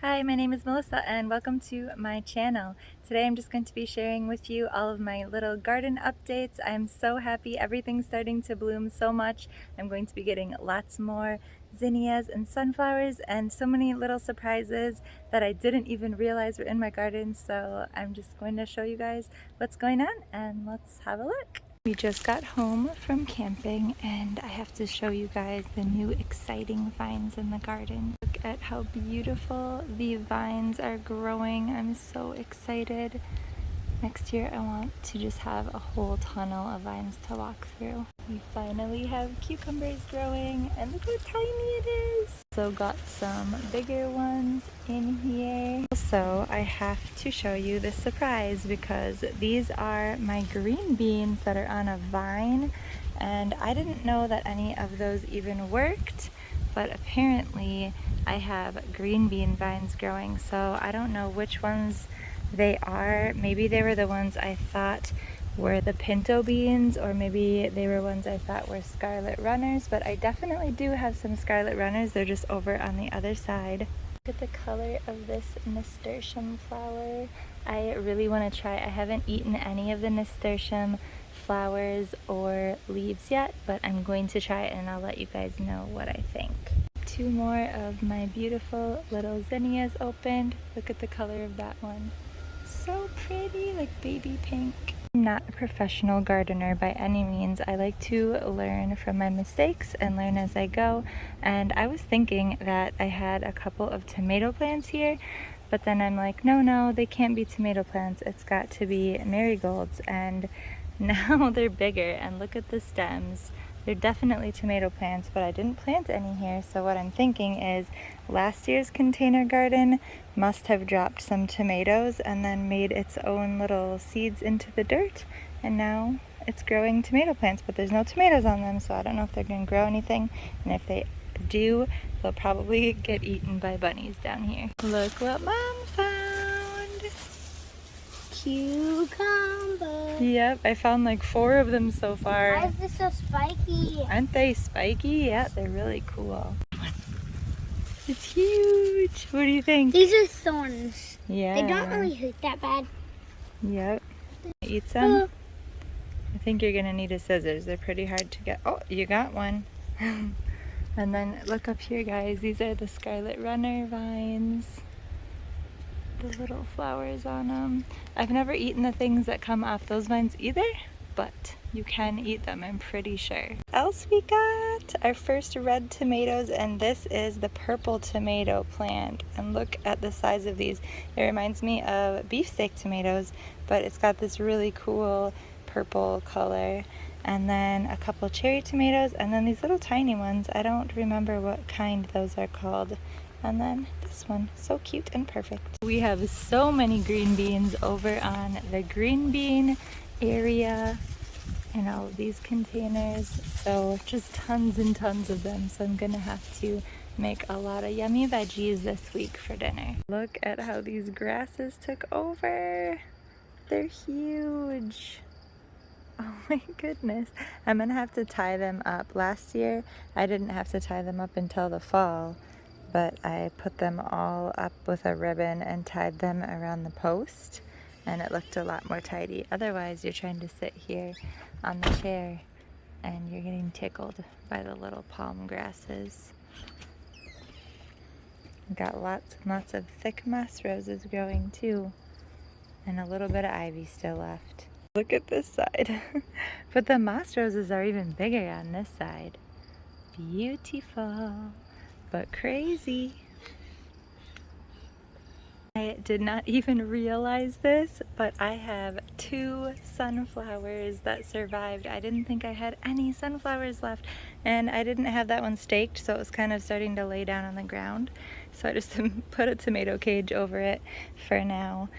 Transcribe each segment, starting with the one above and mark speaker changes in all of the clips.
Speaker 1: Hi, my name is Melissa and welcome to my channel. Today I'm just going to be sharing with you all of my little garden updates. I'm so happy everything's starting to bloom so much. I'm going to be getting lots more zinnias and sunflowers and so many little surprises that I didn't even realize were in my garden. So I'm just going to show you guys what's going on and let's have a look. We just got home from camping and I have to show you guys the new exciting vines in the garden. Look at how beautiful the vines are growing. I'm so excited. Next year I want to just have a whole tunnel of vines to walk through. We finally have cucumbers growing and look how tiny it is. So got some bigger ones in here. Also, I have to show you this surprise because these are my green beans that are on a vine and I didn't know that any of those even worked, but apparently I have green bean vines growing, so I don't know which ones they are. Maybe they were the ones I thought were the pinto beans, or maybe they were ones I thought were scarlet runners, but I definitely do have some scarlet runners. They're just over on the other side. Look at the color of this nasturtium flower. I really want to try. I haven't eaten any of the nasturtium flowers or leaves yet, but I'm going to try it and I'll let you guys know what I think. Two more of my beautiful little zinnias opened. Look at the color of that one. So pretty, like baby pink. I'm not a professional gardener by any means. I like to learn from my mistakes and learn as I go. And I was thinking that I had a couple of tomato plants here, but then I'm like, no, they can't be tomato plants. It's got to be marigolds. And now they're bigger and look at the stems. They're definitely tomato plants, but I didn't plant any here. So what I'm thinking is last year's container garden must have dropped some tomatoes and then made its own little seeds into the dirt. And now it's growing tomato plants, but there's no tomatoes on them. So I don't know if they're gonna grow anything. And if they do, they'll probably get eaten by bunnies down here. Look what Mom found.
Speaker 2: Cucumber.
Speaker 1: Yep, I found like 4 of them so far.
Speaker 2: Why is this so spiky?
Speaker 1: Aren't they spiky? Yeah, they're really cool. It's huge. What do you think?
Speaker 2: These are thorns.
Speaker 1: Yeah.
Speaker 2: They don't really hurt that bad.
Speaker 1: Yep. Eat some? I think you're gonna need a scissors. They're pretty hard to get. Oh, you got one. And then look up here, guys. These are the scarlet runner vines. The little flowers on them. I've never eaten the things that come off those vines either, but you can eat them, I'm pretty sure. Else we got our first red tomatoes, and this is the purple tomato plant. And look at the size of these. It reminds me of beefsteak tomatoes, but it's got this really cool purple color. And then a couple cherry tomatoes, and then these little tiny ones. I don't remember what kind those are called. And then this one, so cute and perfect. We have so many green beans over on the green bean area in all of these containers. So just tons and tons of them. So I'm gonna have to make a lot of yummy veggies this week for dinner. Look at how these grasses took over. They're huge. Oh my goodness. I'm gonna have to tie them up. Last year, I didn't have to tie them up until the fall, but I put them all up with a ribbon and tied them around the post, and it looked a lot more tidy. Otherwise, you're trying to sit here on the chair and you're getting tickled by the little palm grasses. We've got lots and lots of thick moss roses growing too, and a little bit of ivy still left. Look at this side. But the moss roses are even bigger on this side. Beautiful, but crazy. I did not even realize this, but I have 2 sunflowers that survived. I didn't think I had any sunflowers left, and I didn't have that one staked, so it was kind of starting to lay down on the ground. So I just put a tomato cage over it for now.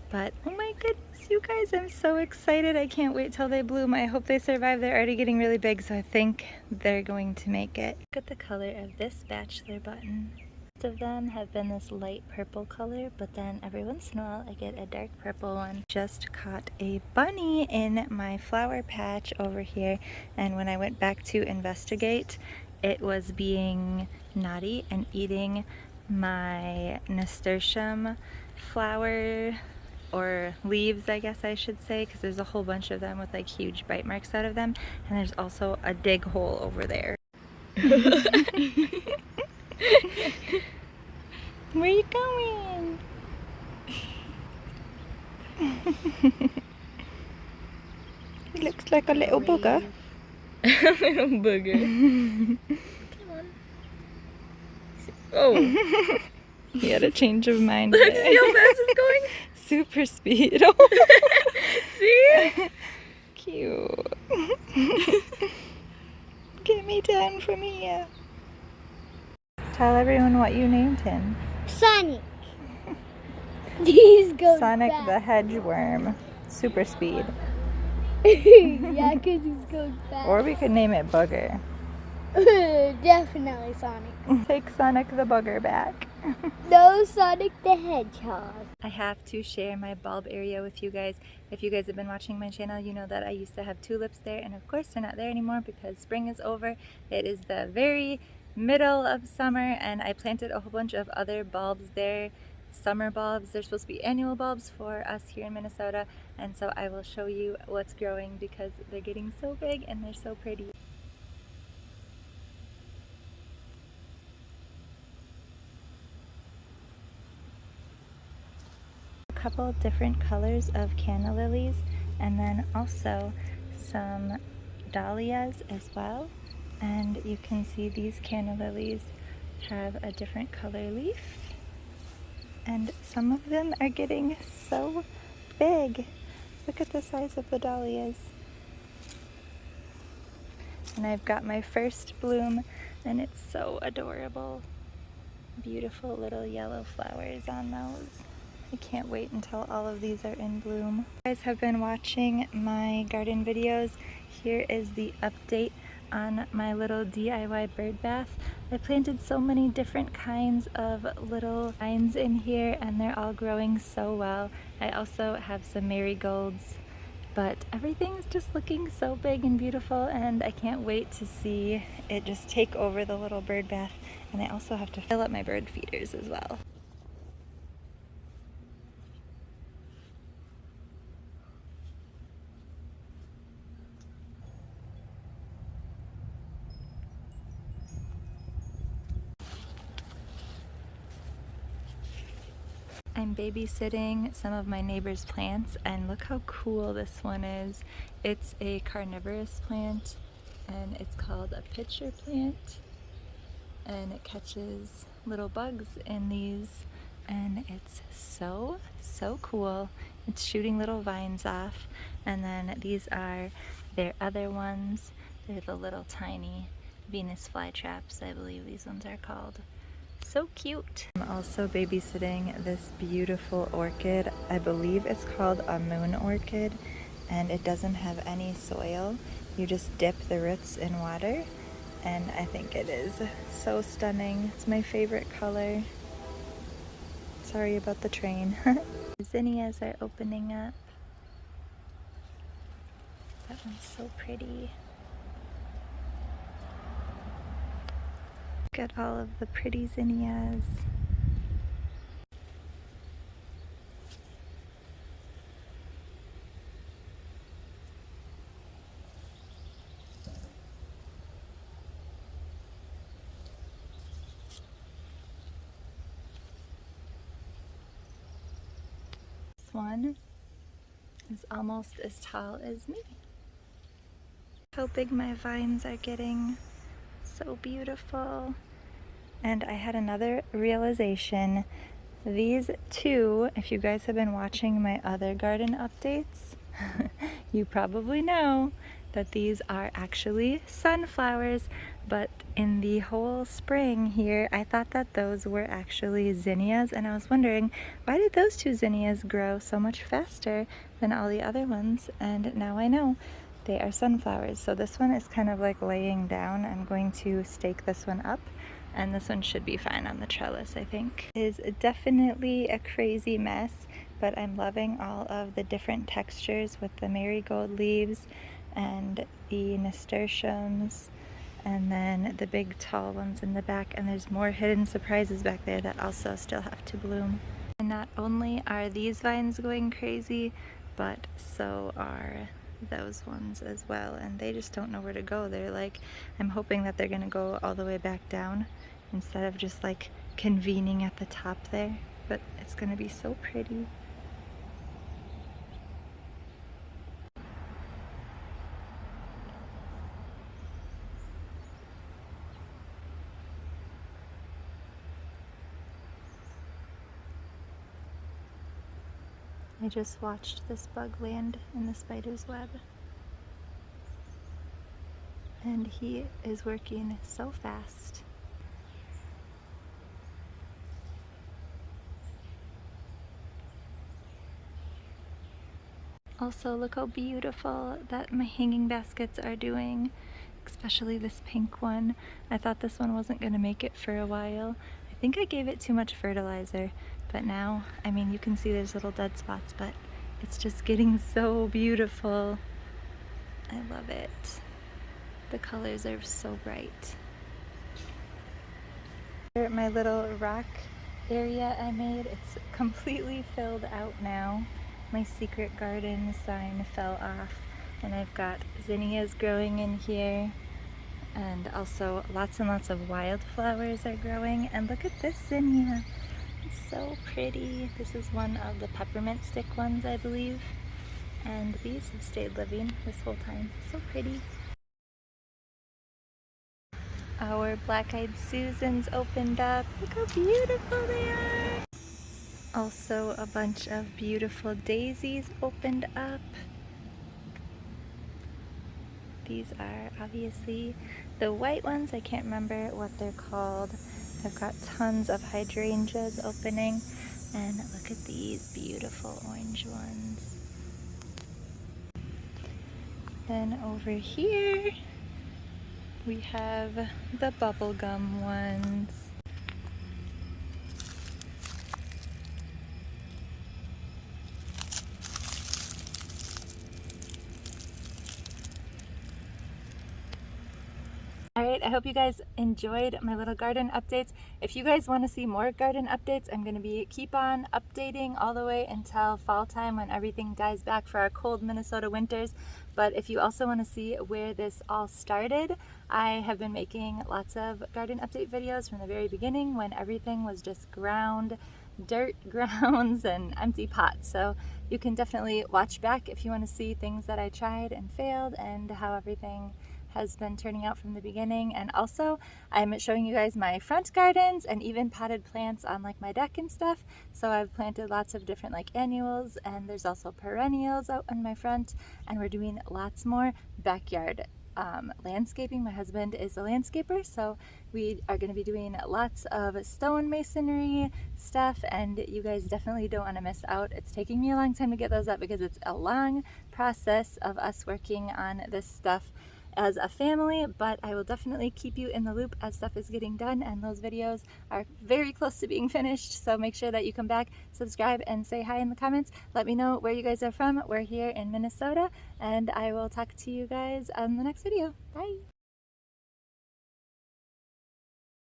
Speaker 1: But oh my goodness, you guys, I'm so excited. I can't wait till they bloom. I hope they survive. They're already getting really big, so I think they're going to make it. Look at the color of this bachelor button. Most of them have been this light purple color, but then every once in a while I get a dark purple one. Just caught a bunny in my flower patch over here, and when I went back to investigate, it was being naughty and eating my nasturtium flower, or leaves I guess I should say, because there's a whole bunch of them with like huge bite marks out of them, and there's also a dig hole over there. Where are you going? He looks like a little booger.
Speaker 3: A little booger. Come on. Oh.
Speaker 1: He had a change of mind.
Speaker 3: Let's see how fast it's going.
Speaker 1: Super speed.
Speaker 3: See?
Speaker 1: Cute. Get me down from here. Tell everyone what you named him.
Speaker 2: Sonic. These go
Speaker 1: Sonic
Speaker 2: fast.
Speaker 1: the Hedgeworm. Super speed.
Speaker 2: Yeah, because he's going fast.
Speaker 1: Or we could name it Booger.
Speaker 2: Definitely Sonic.
Speaker 1: Take Sonic the Booger back.
Speaker 2: No Sonic the Hedgehog.
Speaker 1: I have to share my bulb area with you guys. If you guys have been watching my channel, you know that I used to have tulips there, and of course they're not there anymore because spring is over. It is the very middle of summer, and I planted a whole bunch of other bulbs there. Summer bulbs. They're supposed to be annual bulbs for us here in Minnesota, and so I will show you what's growing because they're getting so big and they're so pretty. Couple different colors of canna lilies, and then also some dahlias as well. And you can see these canna lilies have a different color leaf, and some of them are getting so big. Look at the size of the dahlias. And I've got my first bloom, and it's so adorable. Beautiful little yellow flowers on those. I can't wait until all of these are in bloom. You guys have been watching my garden videos. Here is the update on my little DIY bird bath. I planted so many different kinds of little vines in here, and they're all growing so well. I also have some marigolds, but everything's just looking so big and beautiful, and I can't wait to see it just take over the little bird bath. And I also have to fill up my bird feeders as well. I'm babysitting some of my neighbor's plants, and look how cool this one is. It's a carnivorous plant, and it's called a pitcher plant, and it catches little bugs in these, and it's so cool. It's shooting little vines off, and then these are their other ones. They're the little tiny Venus flytraps, I believe these ones are called. So cute. I'm also babysitting this beautiful orchid. I believe it's called a moon orchid, and it doesn't have any soil. You just dip the roots in water, and I think it is so stunning. It's my favorite color. Sorry about the train. Zinnias are opening up. That one's so pretty. Look at all of the pretty zinnias. This one is almost as tall as me. How big my vines are getting. So beautiful. And I had another realization. These two, if you guys have been watching my other garden updates, you probably know that these are actually sunflowers, but in the whole spring here, I thought that those were actually zinnias, and I was wondering, why did those two zinnias grow so much faster than all the other ones? And now I know. They are sunflowers. So this one is kind of like laying down. I'm going to stake this one up, and this one should be fine on the trellis, I think. It is definitely a crazy mess, but I'm loving all of the different textures with the marigold leaves and the nasturtiums and then the big tall ones in the back, and there's more hidden surprises back there that also still have to bloom. And not only are these vines going crazy, but so are those ones as well, and they just don't know where to go. They're like, I'm hoping that they're gonna go all the way back down instead of just like convening at the top there, but it's gonna be so pretty. I just watched this bug land in the spider's web, and he is working so fast. Also, look how beautiful that my hanging baskets are doing, especially this pink one. I thought this one wasn't going to make it for a while. I think I gave it too much fertilizer, but now, I mean, you can see there's little dead spots, but it's just getting so beautiful. I love it. The colors are so bright. Here, my little rock area I made, it's completely filled out now. My secret garden sign fell off, and I've got zinnias growing in here, and also lots and lots of wildflowers are growing. And look at this zinnia, it's so pretty. This is one of the peppermint stick ones, I believe, and these have stayed living this whole time. So pretty. Our black-eyed Susans opened up. Look how beautiful they are. Also a bunch of beautiful daisies opened up. These are obviously the white ones. I can't remember what they're called. I've got tons of hydrangeas opening, and look at these beautiful orange ones. Then over here we have the bubblegum ones. Alright, I hope you guys enjoyed my little garden updates. If you guys want to see more garden updates, I'm going to keep on updating all the way until fall time when everything dies back for our cold Minnesota winters. But if you also want to see where this all started, I have been making lots of garden update videos from the very beginning when everything was just dirt grounds and empty pots. So you can definitely watch back if you want to see things that I tried and failed and how everything has been turning out from the beginning. And also I'm showing you guys my front gardens and even potted plants on like my deck and stuff. So I've planted lots of different like annuals, and there's also perennials out in my front, and we're doing lots more backyard landscaping. My husband is a landscaper, so we are going to be doing lots of stone masonry stuff, and you guys definitely don't want to miss out. It's taking me a long time to get those up because it's a long process of us working on this stuff as a family, but I will definitely keep you in the loop as stuff is getting done, and those videos are very close to being finished. So make sure that you come back, subscribe, and say hi in the comments. Let me know where you guys are from. We're here in Minnesota, and I will talk to you guys on the next video. Bye!